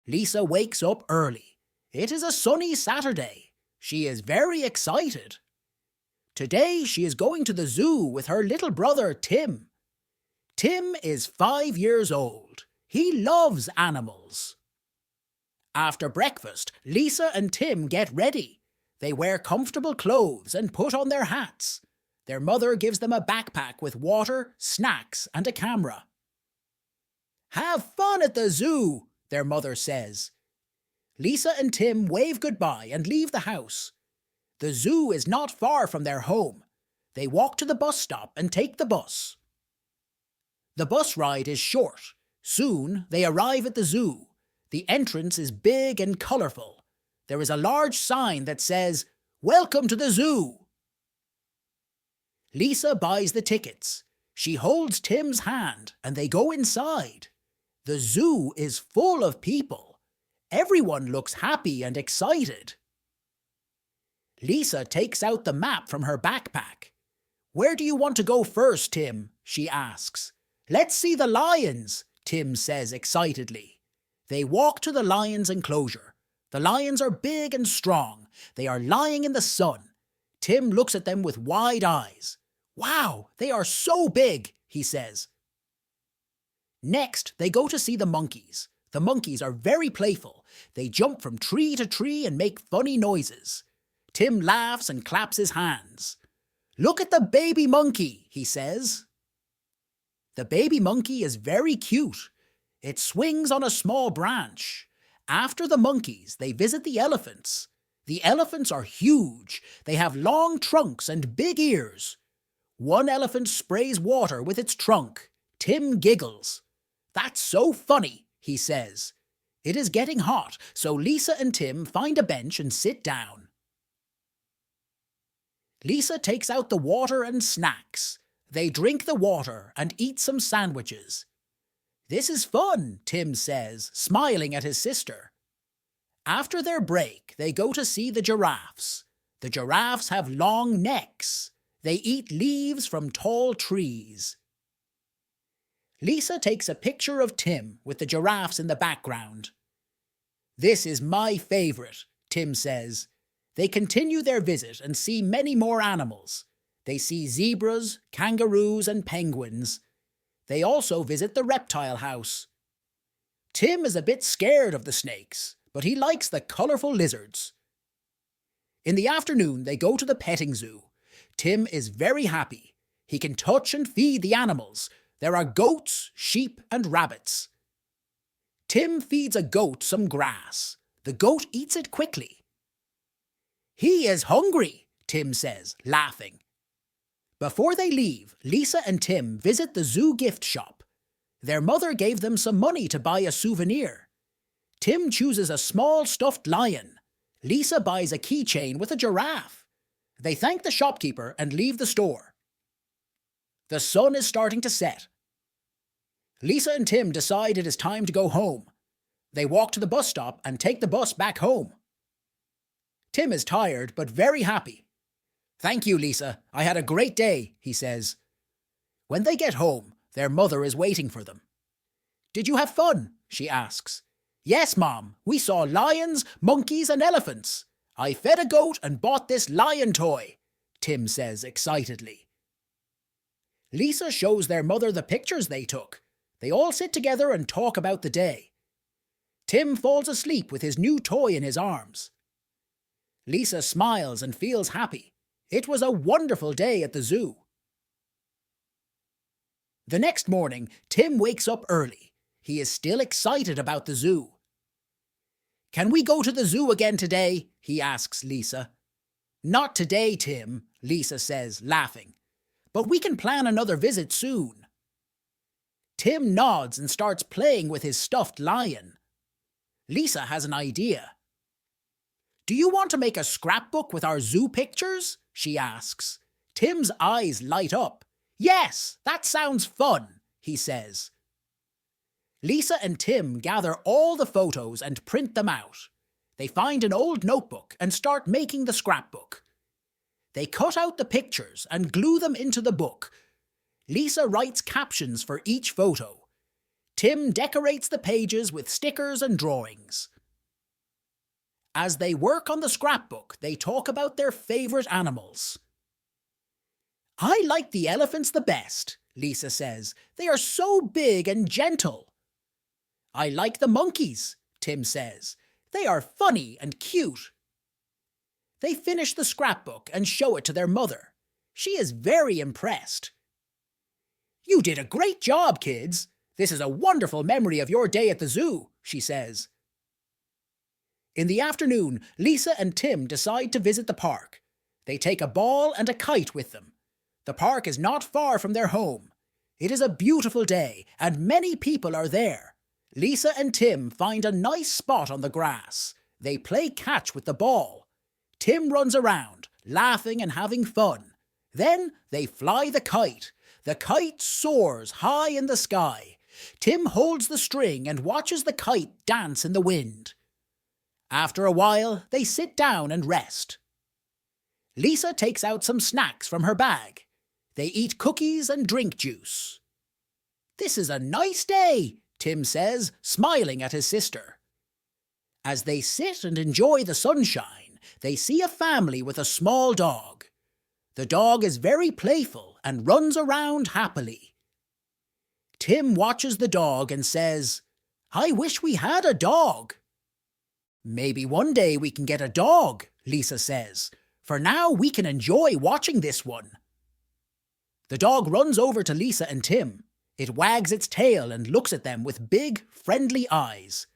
Lisa wakes up early. It is a sunny Saturday. She is very excited. Today she is going to the zoo with her little brother Tim. Tim is 5 years old. He loves animals. After breakfast, Lisa and Tim get ready. They wear comfortable clothes and put on their hats. Their mother gives them a backpack with water, snacks, and a camera. "Have fun at the zoo," their mother says. Lisa and Tim wave goodbye and leave the house. The zoo is not far from their home. They walk to the bus stop and take the bus. The bus ride is short. Soon they arrive at the zoo. The entrance is big and colourful. There is a large sign that says, "Welcome to the zoo." Lisa buys the tickets. She holds Tim's hand and they go inside. The zoo is full of people. Everyone looks happy and excited. Lisa takes out the map from her backpack. "Where do you want to go first, Tim?" she asks. "Let's see the lions," Tim says excitedly. They walk to the lions' enclosure. The lions are big and strong. They are lying in the sun. Tim looks at them with wide eyes. "Wow, they are so big," he says. Next, they go to see the monkeys. The monkeys are very playful. They jump from tree to tree and make funny noises. Tim laughs and claps his hands. "Look at the baby monkey," he says. The baby monkey is very cute. It swings on a small branch. After the monkeys, they visit the elephants. The elephants are huge. They have long trunks and big ears. One elephant sprays water with its trunk. Tim giggles. "That's so funny," he says. It is getting hot, so Lisa and Tim find a bench and sit down. Lisa takes out the water and snacks. They drink the water and eat some sandwiches. "This is fun," Tim says, smiling at his sister. After their break, they go to see the giraffes. The giraffes have long necks. They eat leaves from tall trees. Lisa takes a picture of Tim with the giraffes in the background. "This is my favourite," Tim says. They continue their visit and see many more animals. They see zebras, kangaroos and penguins. They also visit the reptile house. Tim is a bit scared of the snakes, but he likes the colourful lizards. In the afternoon, they go to the petting zoo. Tim is very happy. He can touch and feed the animals. There are goats, sheep and rabbits. Tim feeds a goat some grass. The goat eats it quickly. "He is hungry," Tim says, laughing. Before they leave, Lisa and Tim visit the zoo gift shop. Their mother gave them some money to buy a souvenir. Tim chooses a small stuffed lion. Lisa buys a keychain with a giraffe. They thank the shopkeeper and leave the store. The sun is starting to set. Lisa and Tim decide it is time to go home. They walk to the bus stop and take the bus back home. Tim is tired but very happy. "Thank you, Lisa. I had a great day," he says. When they get home, their mother is waiting for them. "Did you have fun?" she asks. "Yes, Mom. We saw lions, monkeys and elephants. I fed a goat and bought this lion toy," Tim says excitedly. Lisa shows their mother the pictures they took. They all sit together and talk about the day. Tim falls asleep with his new toy in his arms. Lisa smiles and feels happy. It was a wonderful day at the zoo. The next morning, Tim wakes up early. He is still excited about the zoo. "Can we go to the zoo again today?" he asks Lisa. "Not today, Tim," Lisa says, laughing. "But we can plan another visit soon." Tim nods and starts playing with his stuffed lion. Lisa has an idea. "Do you want to make a scrapbook with our zoo pictures?" she asks. Tim's eyes light up. "Yes, that sounds fun," he says. Lisa and Tim gather all the photos and print them out. They find an old notebook and start making the scrapbook. They cut out the pictures and glue them into the book. Lisa writes captions for each photo. Tim decorates the pages with stickers and drawings. As they work on the scrapbook, they talk about their favourite animals. "I like the elephants the best," Lisa says. "They are so big and gentle." "I like the monkeys," Tim says. "They are funny and cute." They finish the scrapbook and show it to their mother. She is very impressed. "You did a great job, kids. This is a wonderful memory of your day at the zoo," she says. In the afternoon, Lisa and Tim decide to visit the park. They take a ball and a kite with them. The park is not far from their home. It is a beautiful day, and many people are there. Lisa and Tim find a nice spot on the grass. They play catch with the ball. Tim runs around, laughing and having fun. Then they fly the kite. The kite soars high in the sky. Tim holds the string and watches the kite dance in the wind. After a while, they sit down and rest. Lisa takes out some snacks from her bag. They eat cookies and drink juice. "This is a nice day," Tim says, smiling at his sister. As they sit and enjoy the sunshine, they see a family with a small dog. The dog is very playful and runs around happily. Tim watches the dog and says, "I wish we had a dog." "Maybe one day we can get a dog," Lisa says. "For now we can enjoy watching this one." The dog runs over to Lisa and Tim. It wags its tail and looks at them with big, friendly eyes.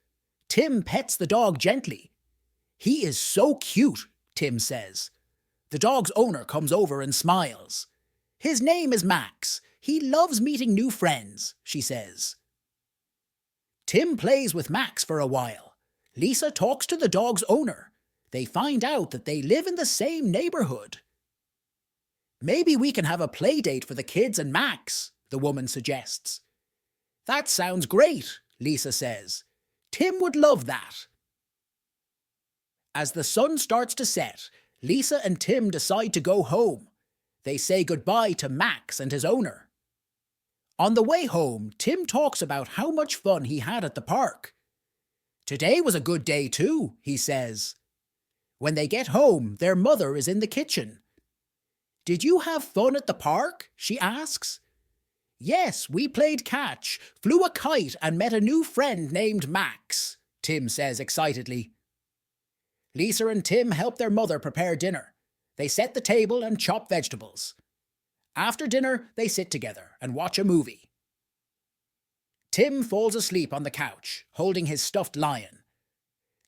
Tim pets the dog gently. "He is so cute," Tim says. The dog's owner comes over and smiles. "His name is Max. He loves meeting new friends," she says. Tim plays with Max for a while. Lisa talks to the dog's owner. They find out that they live in the same neighborhood. "Maybe we can have a play date for the kids and Max," the woman suggests. "That sounds great," Lisa says. "Tim would love that." As the sun starts to set, Lisa and Tim decide to go home. They say goodbye to Max and his owner. On the way home, Tim talks about how much fun he had at the park. "Today was a good day too," he says. When they get home, their mother is in the kitchen. "Did you have fun at the park?" she asks. "Yes, we played catch, flew a kite and met a new friend named Max," Tim says excitedly. Lisa and Tim help their mother prepare dinner. They set the table and chop vegetables. After dinner, they sit together and watch a movie. Tim falls asleep on the couch, holding his stuffed lion.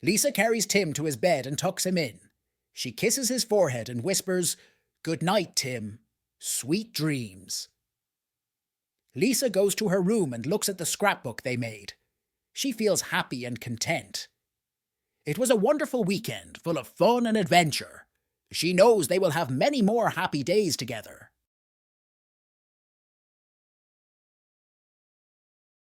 Lisa carries Tim to his bed and tucks him in. She kisses his forehead and whispers, "Good night, Tim. Sweet dreams." Lisa goes to her room and looks at the scrapbook they made. She feels happy and content. It was a wonderful weekend full of fun and adventure. She knows they will have many more happy days together.